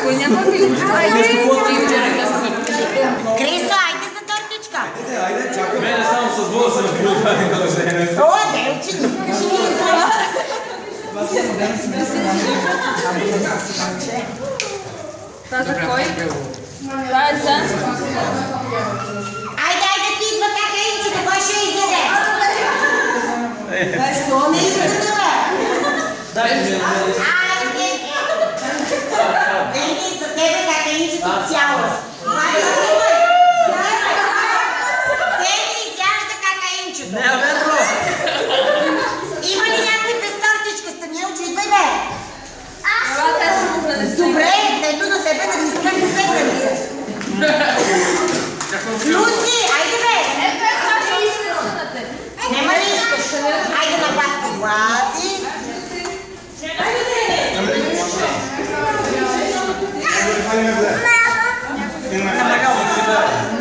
Някой няма Крисо, айде за тортичка. Айде, чакай. Мене само с вода се напил това не О, делче. Това за кой? Това е за... Айде, ти идва какаинчето, кой ще изяде? Защо не изяде, бе? Айде. Еди, за тебе какаинчето цялост. Те ми изяжда какаинчето. Не, верно. Има ли някой без тортичка? Станилчо, идвай, бе. Добре, ето на тебе да ми скъпи светленица. Люси, айде бе! Нема ли искаш? Айде на пасти. Влади. Намагал.